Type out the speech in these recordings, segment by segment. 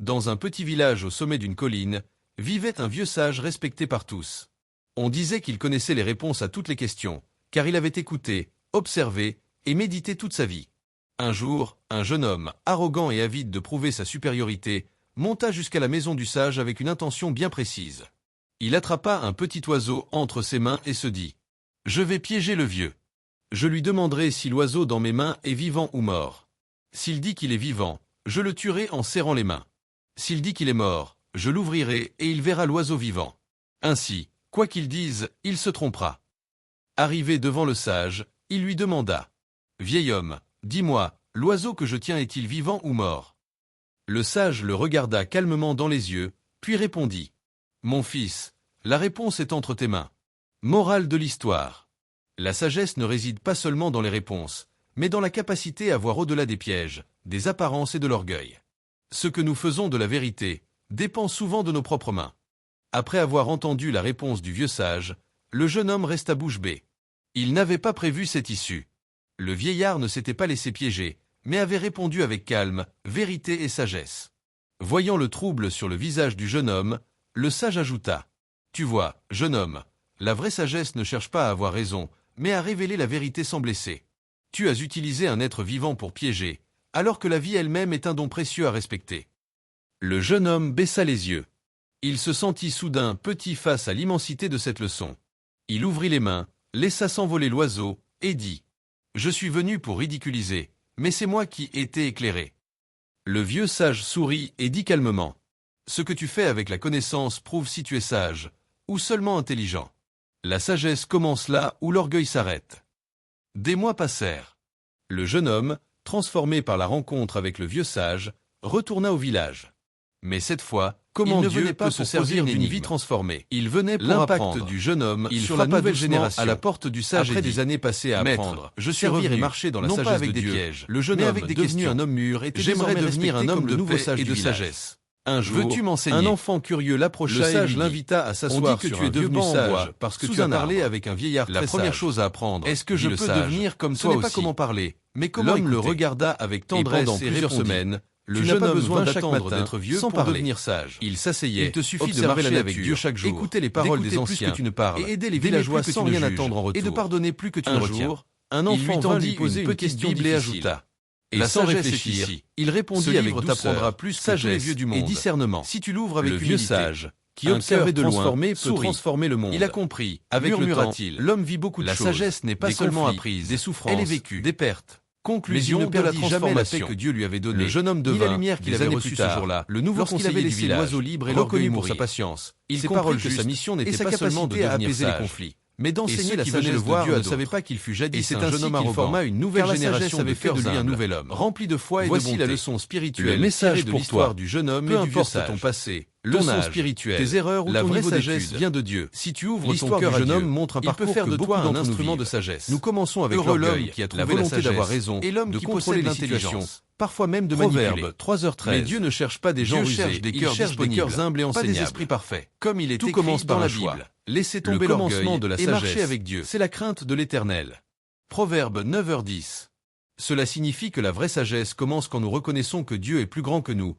dans un petit village au sommet d'une colline, vivait un vieux sage respecté par tous. On disait qu'il connaissait les réponses à toutes les questions, car il avait écouté, observé et médité toute sa vie. Un jour, un jeune homme, arrogant et avide de prouver sa supériorité, monta jusqu'à la maison du sage avec une intention bien précise. Il attrapa un petit oiseau entre ses mains et se dit « Je vais piéger le vieux. Je lui demanderai si l'oiseau dans mes mains est vivant ou mort. S'il dit qu'il est vivant, je le tuerai en serrant les mains. S'il dit qu'il est mort, je l'ouvrirai et il verra l'oiseau vivant. Ainsi, quoi qu'il dise, il se trompera. » Arrivé devant le sage, il lui demanda « Vieil homme, dis-moi, l'oiseau que je tiens est-il vivant ou mort ?» Le sage le regarda calmement dans les yeux, puis répondit « Mon fils, la réponse est entre tes mains. » Morale de l'histoire. La sagesse ne réside pas seulement dans les réponses, mais dans la capacité à voir au-delà des pièges, des apparences et de l'orgueil. Ce que nous faisons de la vérité dépend souvent de nos propres mains. Après avoir entendu la réponse du vieux sage, le jeune homme resta bouche bée. Il n'avait pas prévu cette issue. Le vieillard ne s'était pas laissé piéger, mais avait répondu avec calme, vérité et sagesse. Voyant le trouble sur le visage du jeune homme, le sage ajouta « Tu vois, jeune homme, la vraie sagesse ne cherche pas à avoir raison, mais à révéler la vérité sans blesser. Tu as utilisé un être vivant pour piéger, alors que la vie elle-même est un don précieux à respecter. » Le jeune homme baissa les yeux. Il se sentit soudain petit face à l'immensité de cette leçon. Il ouvrit les mains, laissa s'envoler l'oiseau, et dit « Je suis venu pour ridiculiser, mais c'est moi qui ai été éclairé. » Le vieux sage sourit et dit calmement « Ce que tu fais avec la connaissance prouve si tu es sage, ou seulement intelligent. La sagesse commence là où l'orgueil s'arrête. » Des mois passèrent. Le jeune homme, transformé par la rencontre avec le vieux sage, retourna au village. Mais cette fois, comment Dieu peut se servir d'une vie transformée? Il venait pour apprendre du jeune homme sur la nouvelle génération à la porte du sage. Après des années passées à apprendre, je suis revenu et marcher dans la sagesse avec des pièges. Le jeune homme, devenu un homme mûr, était j'aimerais devenir un homme de nouveau sage et de sagesse. Un jour, veux-tu m'enseigner? Un enfant curieux l'approcha et l'invita à s'asseoir sur un vieux banc en bois parce que tu as parlé avec un vieillard très sage. La première chose à apprendre, est-ce que je peux devenir comme toi aussi? Ce n'est pas comment parler, mais comment écouter. L'homme le regarda avec tendresse et plusieurs semaines. Le jeune homme besoin d'attendre d'être vieux sans pour devenir sage. Il s'asseyait. Il te suffit de marcher avec Dieu chaque jour, écouter les paroles des anciens, plus que tu ne parles, et aider les villageois sans rien attendre en retour, et de pardonner plus que tu ne retiens. Un jour, un enfant vint lui poser une petite Bible et ajouta. Et sans réfléchir, il répondit avec douceur, t'apprendra plus sagesse et discernement. Si tu l'ouvres avec le vieux sage, qui observait de loin, peut transformer le monde. Il a compris, avec le temps, l'homme vit beaucoup de choses. La sagesse n'est pas seulement apprise, des souffrances, elle est vécue, des pertes. Conclusion de la transformation que Dieu lui avait donnée. Le jeune homme devint, la lumière qu'il avait reçue ce jour-là, le nouveau conseiller du village, l'oiseau libre et reconnu pour sa patience. Il comprit que sa mission n'était pas seulement de apaiser les conflits, mais d'enseigner la sagesse de Dieu. Ne savait pas qu'il fut jadis un jeune homme arrogant. Il forma une nouvelle génération avait fait de lui un nouvel homme, rempli de foi et de bonté. Voici la leçon spirituelle, le message de l'histoire du jeune homme et du vieux sage. Peu importe ton passé, leçon spirituelle, tes erreurs ou la vraie sagesse vient de Dieu. Si tu ouvres ton cœur, le jeune homme montre un parcours que beaucoup un instrument de sagesse. Nous commençons avec l'orgueil qui a trouvé la volonté d'avoir raison et l'homme qui possède l'intelligence, parfois même de manipuler. 3h13. Mais Dieu ne cherche pas des gens rusés, il cherche des cœurs humbles et enseignables, pas des esprits parfaits. Comme il est écrit dans la Bible. Laissez tomber l'orgueil de la sagesse et marcher avec Dieu. C'est la crainte de l'Éternel. Proverbe 9h10. Cela signifie que la vraie sagesse commence quand nous reconnaissons que Dieu est plus grand que nous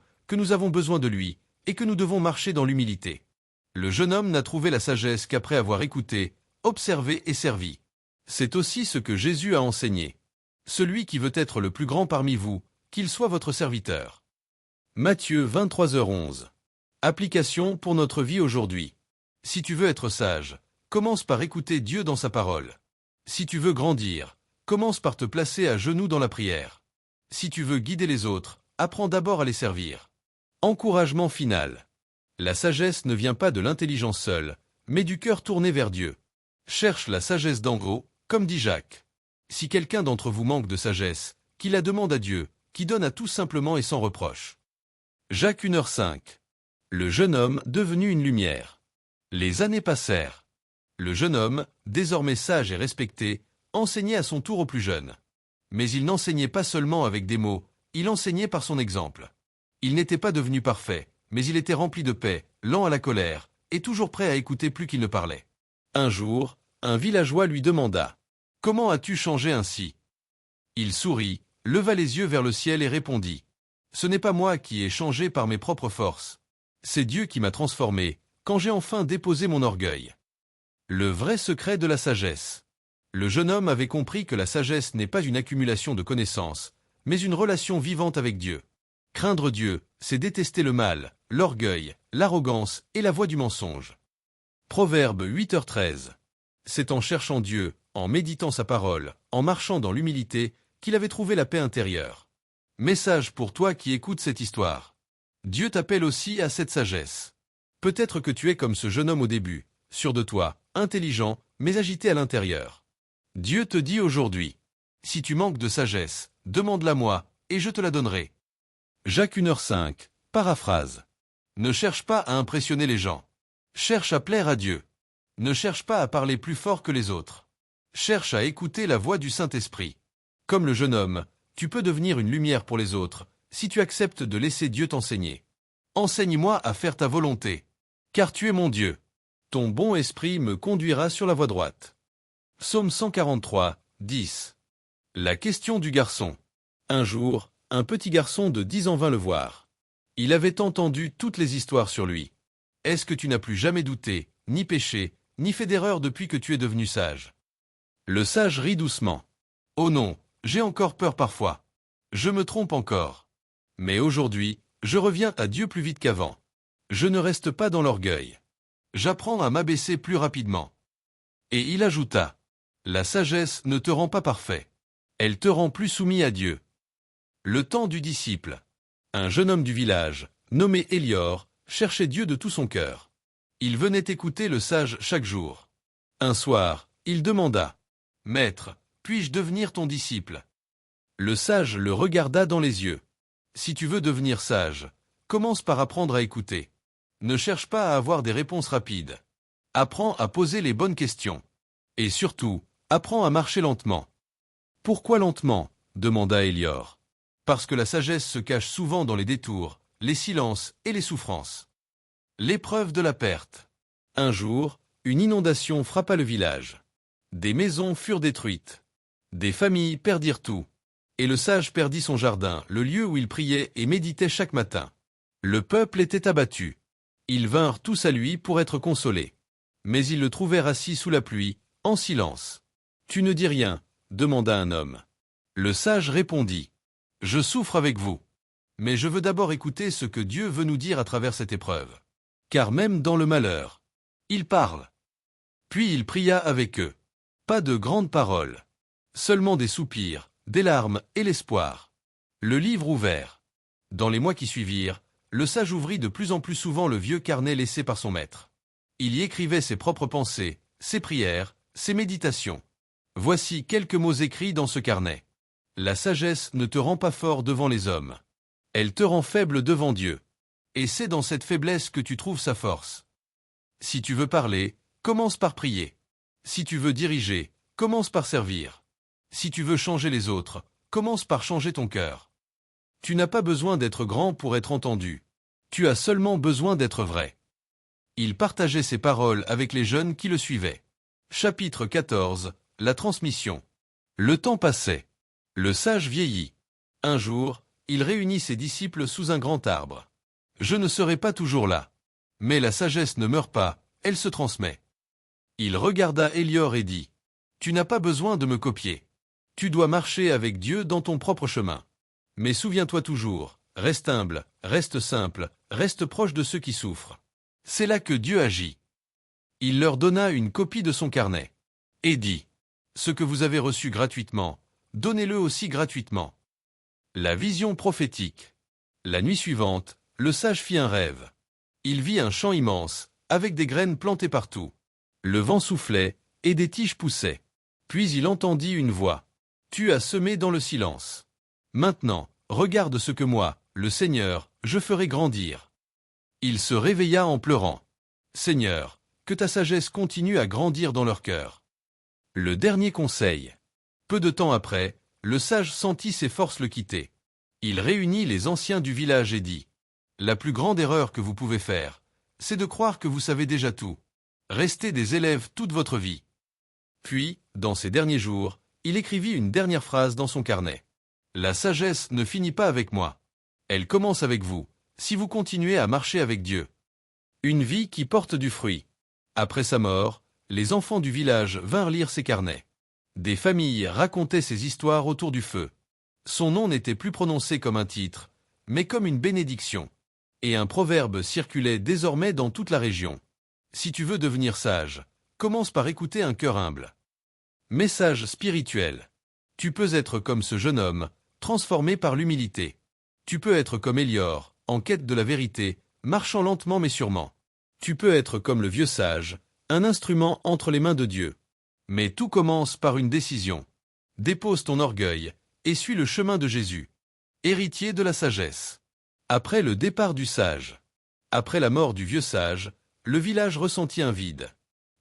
avons besoin de lui, et que nous devons marcher dans l'humilité. Le jeune homme n'a trouvé la sagesse qu'après avoir écouté, observé et servi. C'est aussi ce que Jésus a enseigné. Celui qui veut être le plus grand parmi vous, qu'il soit votre serviteur. Matthieu 23h11. Application pour notre vie aujourd'hui. Si tu veux être sage, commence par écouter Dieu dans sa parole. Si tu veux grandir, commence par te placer à genoux dans la prière. Si tu veux guider les autres, apprends d'abord à les servir. Encouragement final. La sagesse ne vient pas de l'intelligence seule, mais du cœur tourné vers Dieu. Cherche la sagesse d'en haut, comme dit Jacques. Si quelqu'un d'entre vous manque de sagesse, qu'il la demande à Dieu, qui donne à tout simplement et sans reproche. Jacques 1h05. Le jeune homme devenu une lumière. Les années passèrent. Le jeune homme, désormais sage et respecté, enseignait à son tour aux plus jeunes. Mais il n'enseignait pas seulement avec des mots, il enseignait par son exemple. Il n'était pas devenu parfait, mais il était rempli de paix, lent à la colère, et toujours prêt à écouter plus qu'il ne parlait. Un jour, un villageois lui demanda « Comment as-tu changé ainsi ?» Il sourit, leva les yeux vers le ciel et répondit Ce n'est pas moi qui ai changé par mes propres forces. C'est Dieu qui m'a transformé, quand j'ai enfin déposé mon orgueil. Le vrai secret de la sagesse. Le jeune homme avait compris que la sagesse n'est pas une accumulation de connaissances, mais une relation vivante avec Dieu. Craindre Dieu, c'est détester le mal, l'orgueil, l'arrogance et la voie du mensonge. Proverbe 8h13. C'est en cherchant Dieu, en méditant sa parole, en marchant dans l'humilité, qu'il avait trouvé la paix intérieure. Message pour toi qui écoutes cette histoire. Dieu t'appelle aussi à cette sagesse. Peut-être que tu es comme ce jeune homme au début, sûr de toi, intelligent, mais agité à l'intérieur. Dieu te dit aujourd'hui, si tu manques de sagesse, demande-la-moi, et je te la donnerai. Jacques 1h05, paraphrase. Ne cherche pas à impressionner les gens. Cherche à plaire à Dieu. Ne cherche pas à parler plus fort que les autres. Cherche à écouter la voix du Saint-Esprit. Comme le jeune homme, tu peux devenir une lumière pour les autres, si tu acceptes de laisser Dieu t'enseigner. Enseigne-moi à faire ta volonté. Car tu es mon Dieu. Ton bon esprit me conduira sur la voie droite. Psaume 143, 10. La question du garçon. Un jour, un petit garçon de 10 ans vint le voir. Il avait entendu toutes les histoires sur lui. Est-ce que tu n'as plus jamais douté, ni péché, ni fait d'erreur depuis que tu es devenu sage? Le sage rit doucement. Oh non, j'ai encore peur parfois. Je me trompe encore. Mais aujourd'hui, je reviens à Dieu plus vite qu'avant. Je ne reste pas dans l'orgueil. J'apprends à m'abaisser plus rapidement. Et il ajouta. La sagesse ne te rend pas parfait. Elle te rend plus soumis à Dieu. Le temps du disciple. Un jeune homme du village, nommé Élior, cherchait Dieu de tout son cœur. Il venait écouter le sage chaque jour. Un soir, il demanda. « Maître, puis-je devenir ton disciple ?» Le sage le regarda dans les yeux. « Si tu veux devenir sage, commence par apprendre à écouter. Ne cherche pas à avoir des réponses rapides. Apprends à poser les bonnes questions. Et surtout, apprends à marcher lentement. » « Pourquoi lentement ?» demanda Élior. « Parce que la sagesse se cache souvent dans les détours, les silences et les souffrances. » L'épreuve de la perte. Un jour, une inondation frappa le village. Des maisons furent détruites. Des familles perdirent tout. Et le sage perdit son jardin, le lieu où il priait et méditait chaque matin. Le peuple était abattu. Ils vinrent tous à lui pour être consolés. Mais ils le trouvèrent assis sous la pluie, en silence. « Tu ne dis rien ?» demanda un homme. Le sage répondit. « Je souffre avec vous. Mais je veux d'abord écouter ce que Dieu veut nous dire à travers cette épreuve. Car même dans le malheur, il parle. » Puis il pria avec eux. Pas de grandes paroles. Seulement des soupirs, des larmes et l'espoir. Le livre ouvert. Dans les mois qui suivirent, le sage ouvrit de plus en plus souvent le vieux carnet laissé par son maître. Il y écrivait ses propres pensées, ses prières, ses méditations. Voici quelques mots écrits dans ce carnet. La sagesse ne te rend pas fort devant les hommes. Elle te rend faible devant Dieu. Et c'est dans cette faiblesse que tu trouves sa force. Si tu veux parler, commence par prier. Si tu veux diriger, commence par servir. Si tu veux changer les autres, commence par changer ton cœur. Tu n'as pas besoin d'être grand pour être entendu. Tu as seulement besoin d'être vrai. Il partageait ses paroles avec les jeunes qui le suivaient. Chapitre 14. La transmission. Le temps passait. Le sage vieillit. Un jour, il réunit ses disciples sous un grand arbre. « Je ne serai pas toujours là. Mais la sagesse ne meurt pas, elle se transmet. » Il regarda Élior et dit, « Tu n'as pas besoin de me copier. Tu dois marcher avec Dieu dans ton propre chemin. Mais souviens-toi toujours, reste humble, reste simple, reste proche de ceux qui souffrent. C'est là que Dieu agit. » Il leur donna une copie de son carnet. Et dit, « Ce que vous avez reçu gratuitement, donnez-le aussi gratuitement. » La vision prophétique. La nuit suivante, le sage fit un rêve. Il vit un champ immense, avec des graines plantées partout. Le vent soufflait, et des tiges poussaient. Puis il entendit une voix. « Tu as semé dans le silence. Maintenant, regarde ce que moi, le Seigneur, je ferai grandir. » Il se réveilla en pleurant. « Seigneur, que ta sagesse continue à grandir dans leur cœur. » Le dernier conseil. Peu de temps après, le sage sentit ses forces le quitter. Il réunit les anciens du village et dit, « La plus grande erreur que vous pouvez faire, c'est de croire que vous savez déjà tout. Restez des élèves toute votre vie. » Puis, dans ces derniers jours, il écrivit une dernière phrase dans son carnet. « La sagesse ne finit pas avec moi. Elle commence avec vous, si vous continuez à marcher avec Dieu. Une vie qui porte du fruit. Après sa mort, les enfants du village vinrent lire ses carnets. Des familles racontaient ses histoires autour du feu. Son nom n'était plus prononcé comme un titre, mais comme une bénédiction. Et un proverbe circulait désormais dans toute la région. Si tu veux devenir sage, commence par écouter un cœur humble. Message spirituel. Tu peux être comme ce jeune homme, transformé par l'humilité. Tu peux être comme Élior, en quête de la vérité, marchant lentement mais sûrement. Tu peux être comme le vieux sage, un instrument entre les mains de Dieu. Mais tout commence par une décision. Dépose ton orgueil, et suis le chemin de Jésus. Héritier de la sagesse. Après le départ du sage. Après la mort du vieux sage, le village ressentit un vide.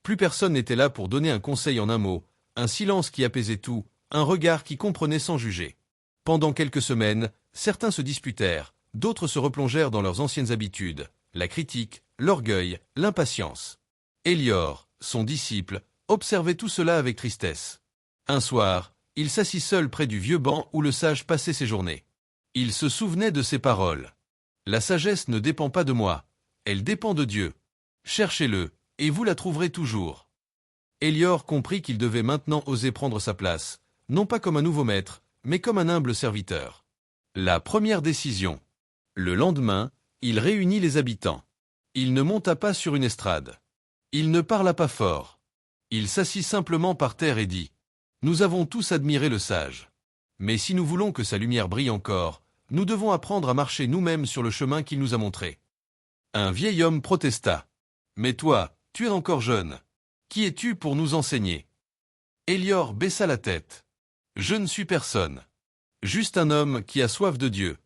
Plus personne n'était là pour donner un conseil en un mot, un silence qui apaisait tout, un regard qui comprenait sans juger. Pendant quelques semaines, certains se disputèrent, d'autres se replongèrent dans leurs anciennes habitudes, la critique, l'orgueil, l'impatience. Élior, son disciple, observait tout cela avec tristesse. Un soir, il s'assit seul près du vieux banc où le sage passait ses journées. Il se souvenait de ces paroles. La sagesse ne dépend pas de moi, elle dépend de Dieu. Cherchez-le, et vous la trouverez toujours. Élior comprit qu'il devait maintenant oser prendre sa place, non pas comme un nouveau maître, mais comme un humble serviteur. La première décision. Le lendemain, il réunit les habitants. Il ne monta pas sur une estrade. Il ne parla pas fort. Il s'assit simplement par terre et dit : « Nous avons tous admiré le sage. Mais si nous voulons que sa lumière brille encore, nous devons apprendre à marcher nous-mêmes sur le chemin qu'il nous a montré. » Un vieil homme protesta. « Mais toi, tu es encore jeune. Qui es-tu pour nous enseigner ?» Élior baissa la tête. « Je ne suis personne. Juste un homme qui a soif de Dieu.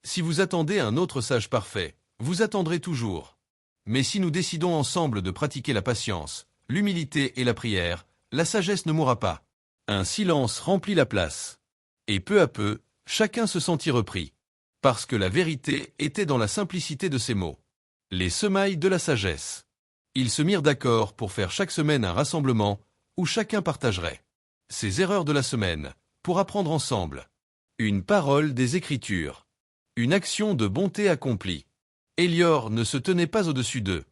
Si vous attendez un autre sage parfait, vous attendrez toujours. Mais si nous décidons ensemble de pratiquer la patience, l'humilité et la prière, la sagesse ne mourra pas. » Un silence remplit la place. Et peu à peu, chacun se sentit repris. Parce que la vérité était dans la simplicité de ces mots. Les semailles de la sagesse. Ils se mirent d'accord pour faire chaque semaine un rassemblement, où chacun partagerait ses erreurs de la semaine, pour apprendre ensemble. Une parole des Écritures. Une action de bonté accomplie. Élior ne se tenait pas au-dessus d'eux.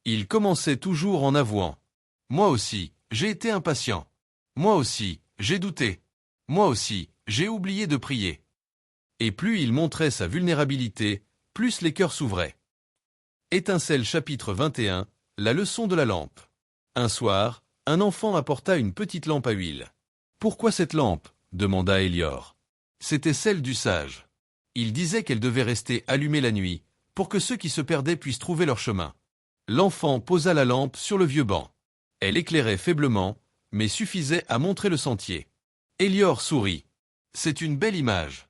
Il commençait toujours en avouant : « Moi aussi, j'ai été impatient. Moi aussi, j'ai douté. Moi aussi, j'ai oublié de prier. » Et plus il montrait sa vulnérabilité, plus les cœurs s'ouvraient. Étincelle chapitre 21, la leçon de la lampe. Un soir, un enfant apporta une petite lampe à huile. « Pourquoi cette lampe ?» demanda Élior. C'était celle du sage. Il disait qu'elle devait rester allumée la nuit, pour que ceux qui se perdaient puissent trouver leur chemin. L'enfant posa la lampe sur le vieux banc. Elle éclairait faiblement, mais suffisait à montrer le sentier. Élior sourit. C'est une belle image.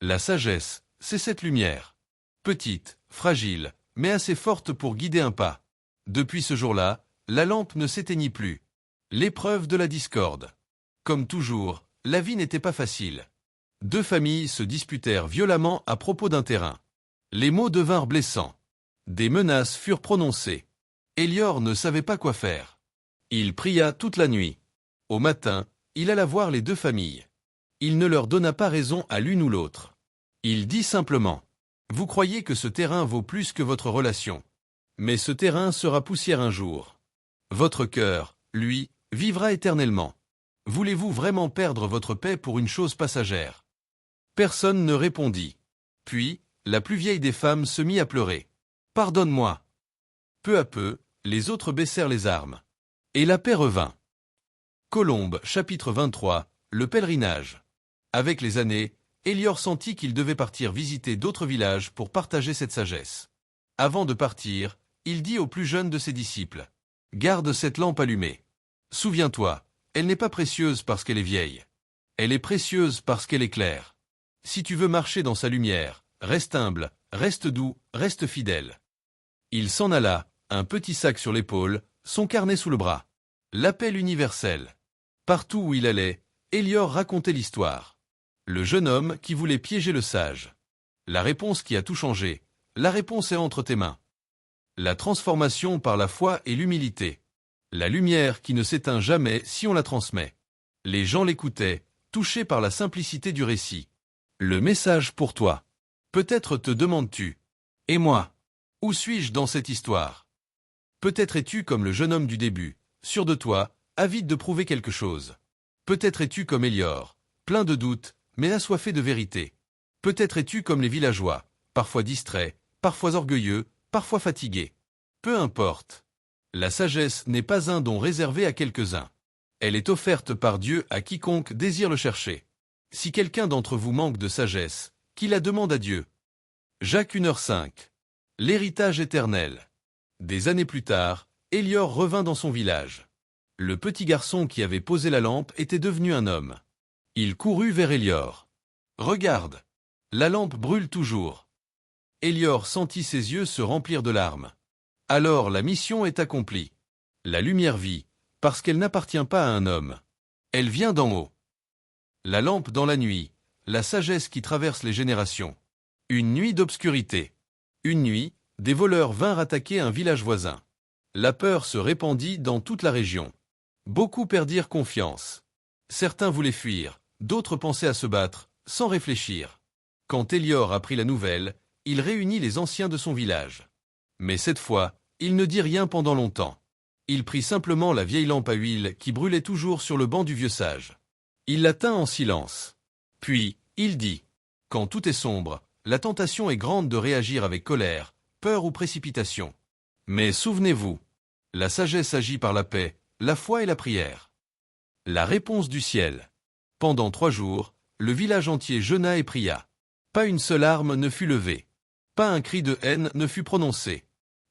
La sagesse, c'est cette lumière. Petite, fragile, mais assez forte pour guider un pas. Depuis ce jour-là, la lampe ne s'éteignit plus. L'épreuve de la discorde. Comme toujours, la vie n'était pas facile. Deux familles se disputèrent violemment à propos d'un terrain. Les mots devinrent blessants. Des menaces furent prononcées. Élior ne savait pas quoi faire. Il pria toute la nuit. Au matin, il alla voir les deux familles. Il ne leur donna pas raison à l'une ou l'autre. Il dit simplement : « Vous croyez que ce terrain vaut plus que votre relation. Mais ce terrain sera poussière un jour. Votre cœur, lui, vivra éternellement. Voulez-vous vraiment perdre votre paix pour une chose passagère ?» Personne ne répondit. Puis, la plus vieille des femmes se mit à pleurer. « Pardonne-moi. » Peu à peu, les autres baissèrent les armes. Et la paix revint. Colombe, chapitre 23, le pèlerinage. Avec les années, Élior sentit qu'il devait partir visiter d'autres villages pour partager cette sagesse. Avant de partir, il dit au plus jeune de ses disciples : « Garde cette lampe allumée. Souviens-toi, elle n'est pas précieuse parce qu'elle est vieille. Elle est précieuse parce qu'elle est claire. Si tu veux marcher dans sa lumière, reste humble, reste doux, reste fidèle. » Il s'en alla, un petit sac sur l'épaule, son carnet sous le bras. L'appel universel. Partout où il allait, Élior racontait l'histoire. Le jeune homme qui voulait piéger le sage. La réponse qui a tout changé. La réponse est entre tes mains. La transformation par la foi et l'humilité. La lumière qui ne s'éteint jamais si on la transmet. Les gens l'écoutaient, touchés par la simplicité du récit. Le message pour toi. Peut-être te demandes-tu. Et moi? Où suis-je dans cette histoire? Peut-être es-tu comme le jeune homme du début, sûr de toi, avide de prouver quelque chose. Peut-être es-tu comme Élior, plein de doutes, mais assoiffé de vérité. Peut-être es-tu comme les villageois, parfois distraits, parfois orgueilleux, parfois fatigués. Peu importe. La sagesse n'est pas un don réservé à quelques-uns. Elle est offerte par Dieu à quiconque désire le chercher. Si quelqu'un d'entre vous manque de sagesse, qu'il la demande à Dieu. Jacques 1h05. L'héritage éternel. Des années plus tard, Élior revint dans son village. Le petit garçon qui avait posé la lampe était devenu un homme. Il courut vers Élior. « Regarde! La lampe brûle toujours. » Élior sentit ses yeux se remplir de larmes. Alors la mission est accomplie. La lumière vit, parce qu'elle n'appartient pas à un homme. Elle vient d'en haut. La lampe dans la nuit, la sagesse qui traverse les générations. Une nuit d'obscurité. Une nuit, des voleurs vinrent attaquer un village voisin. La peur se répandit dans toute la région. Beaucoup perdirent confiance. Certains voulaient fuir, d'autres pensaient à se battre, sans réfléchir. Quand Élior apprit la nouvelle, il réunit les anciens de son village. Mais cette fois, il ne dit rien pendant longtemps. Il prit simplement la vieille lampe à huile qui brûlait toujours sur le banc du vieux sage. Il la tint en silence. Puis, il dit, « Quand tout est sombre, la tentation est grande de réagir avec colère, peur ou précipitation. Mais souvenez-vous, la sagesse agit par la paix, la foi et la prière. » La réponse du ciel. Pendant 3 jours, le village entier jeûna et pria. Pas une seule arme ne fut levée. Pas un cri de haine ne fut prononcé.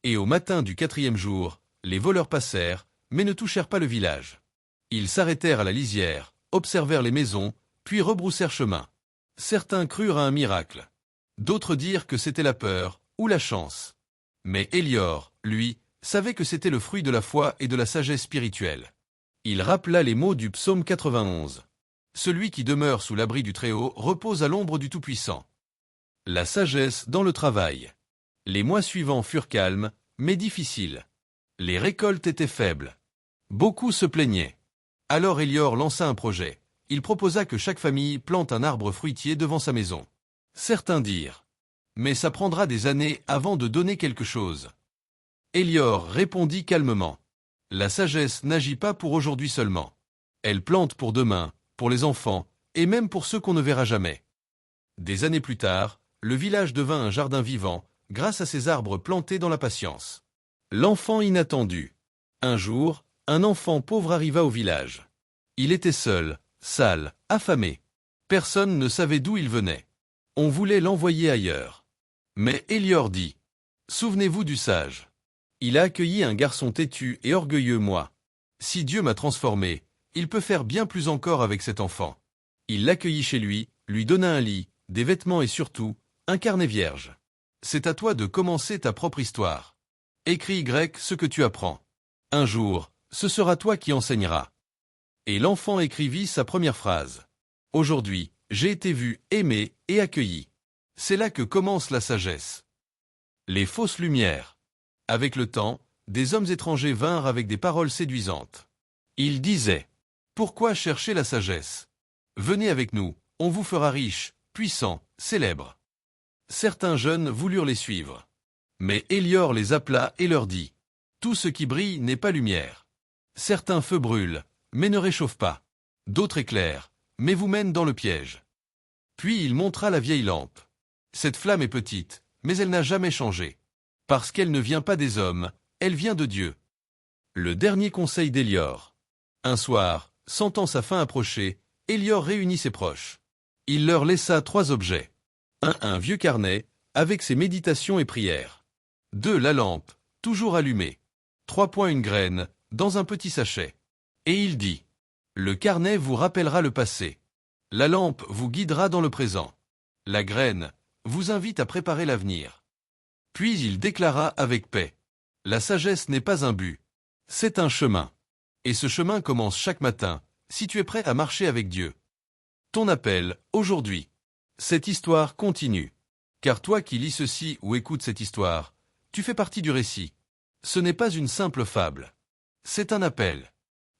Et au matin du 4e jour, les voleurs passèrent, mais ne touchèrent pas le village. Ils s'arrêtèrent à la lisière, observèrent les maisons, puis rebroussèrent chemin. Certains crurent à un miracle. D'autres dirent que c'était la peur, ou la chance. Mais Élior, lui, savait que c'était le fruit de la foi et de la sagesse spirituelle. Il rappela les mots du psaume 91. Celui qui demeure sous l'abri du Très-Haut repose à l'ombre du Tout-Puissant. La sagesse dans le travail. Les mois suivants furent calmes, mais difficiles. Les récoltes étaient faibles. Beaucoup se plaignaient. Alors Élior lança un projet. Il proposa que chaque famille plante un arbre fruitier devant sa maison. Certains dirent, « Mais ça prendra des années avant de donner quelque chose. » Élior répondit calmement, « La sagesse n'agit pas pour aujourd'hui seulement. Elle plante pour demain, pour les enfants, et même pour ceux qu'on ne verra jamais. » Des années plus tard, le village devint un jardin vivant, grâce à ces arbres plantés dans la patience. L'enfant inattendu. Un jour, un enfant pauvre arriva au village. Il était seul, sale, affamé. Personne ne savait d'où il venait. On voulait l'envoyer ailleurs. Mais Élior dit, « Souvenez-vous du sage. Il a accueilli un garçon têtu et orgueilleux, moi. Si Dieu m'a transformé, il peut faire bien plus encore avec cet enfant. » Il l'accueillit chez lui donna un lit, des vêtements et surtout, un carnet vierge. C'est à toi de commencer ta propre histoire. Écris grec ce que tu apprends. Un jour, ce sera toi qui enseigneras. Et l'enfant écrivit sa première phrase. Aujourd'hui, j'ai été vu, aimé et accueilli. C'est là que commence la sagesse. Les fausses lumières. Avec le temps, des hommes étrangers vinrent avec des paroles séduisantes. Ils disaient, « Pourquoi chercher la sagesse? Venez avec nous, on vous fera riche, puissant, célèbre. » Certains jeunes voulurent les suivre. Mais Élior les appela et leur dit, « Tout ce qui brille n'est pas lumière. Certains feux brûlent, mais ne réchauffent pas. D'autres éclairent, mais vous mènent dans le piège. » Puis il montra la vieille lampe. Cette flamme est petite, mais elle n'a jamais changé. Parce qu'elle ne vient pas des hommes, elle vient de Dieu. Le dernier conseil d'Élior. Un soir, sentant sa fin approcher, Élior réunit ses proches. Il leur laissa 3 objets. Un vieux carnet, avec ses méditations et prières. 2 la lampe, toujours allumée. 3 une graine, dans un petit sachet. Et il dit, « Le carnet vous rappellera le passé. La lampe vous guidera dans le présent. La graine vous invite à préparer l'avenir. » Puis il déclara avec paix, « La sagesse n'est pas un but, c'est un chemin. Et ce chemin commence chaque matin, si tu es prêt à marcher avec Dieu. » Ton appel, aujourd'hui. Cette histoire continue. Car toi qui lis ceci ou écoutes cette histoire, tu fais partie du récit. Ce n'est pas une simple fable. C'est un appel.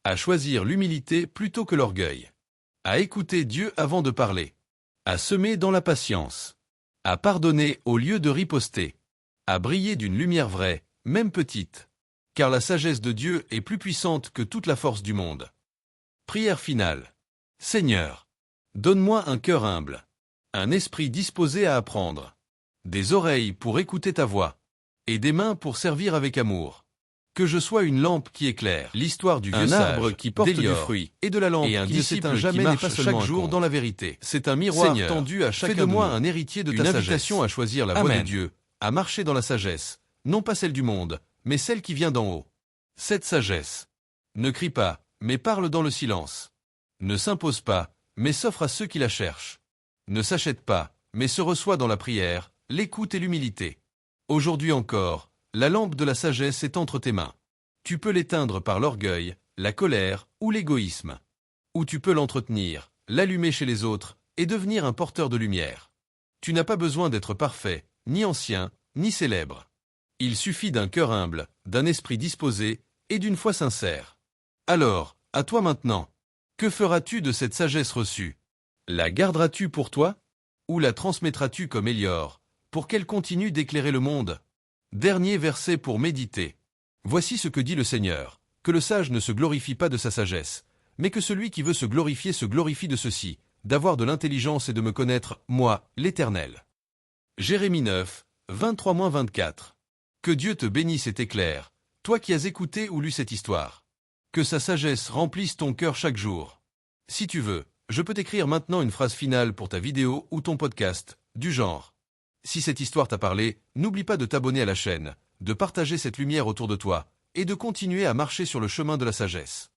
À choisir l'humilité plutôt que l'orgueil. À écouter Dieu avant de parler. À semer dans la patience. à pardonner au lieu de riposter, à briller d'une lumière vraie, même petite, car la sagesse de Dieu est plus puissante que toute la force du monde. Prière finale. Seigneur, donne-moi un cœur humble, un esprit disposé à apprendre, des oreilles pour écouter ta voix, et des mains pour servir avec amour. Que je sois une lampe qui éclaire, l'histoire du vieux sage, arbre qui porte du fruit, et de la lampe et un qui ne s'éteint jamais n'est pas seulement chaque jour dans la vérité. C'est un miroir Seigneur, tendu à chacun fais de moi un héritier de ta une sagesse. invitation À choisir la voie de Amen. Dieu, à marcher dans la sagesse, non pas celle du monde, mais celle qui vient d'en haut. Cette sagesse ne crie pas, mais parle dans le silence. Ne s'impose pas, mais s'offre à ceux qui la cherchent. Ne s'achète pas, mais se reçoit dans la prière, l'écoute et l'humilité. Aujourd'hui encore, la lampe de la sagesse est entre tes mains. Tu peux l'éteindre par l'orgueil, la colère ou l'égoïsme. Ou tu peux l'entretenir, l'allumer chez les autres et devenir un porteur de lumière. Tu n'as pas besoin d'être parfait, ni ancien, ni célèbre. Il suffit d'un cœur humble, d'un esprit disposé et d'une foi sincère. Alors, à toi maintenant. Que feras-tu de cette sagesse reçue? La garderas-tu pour toi? Ou la transmettras-tu comme Élior, pour qu'elle continue d'éclairer le monde? Dernier verset pour méditer. Voici ce que dit le Seigneur, que le sage ne se glorifie pas de sa sagesse, mais que celui qui veut se glorifie de ceci, d'avoir de l'intelligence et de me connaître, moi, l'Éternel. Jérémie 9, 23-24. Que Dieu te bénisse et t'éclaire, toi qui as écouté ou lu cette histoire. Que sa sagesse remplisse ton cœur chaque jour. Si tu veux, je peux t'écrire maintenant une phrase finale pour ta vidéo ou ton podcast, du genre. Si cette histoire t'a parlé, n'oublie pas de t'abonner à la chaîne, de partager cette lumière autour de toi, et de continuer à marcher sur le chemin de la sagesse.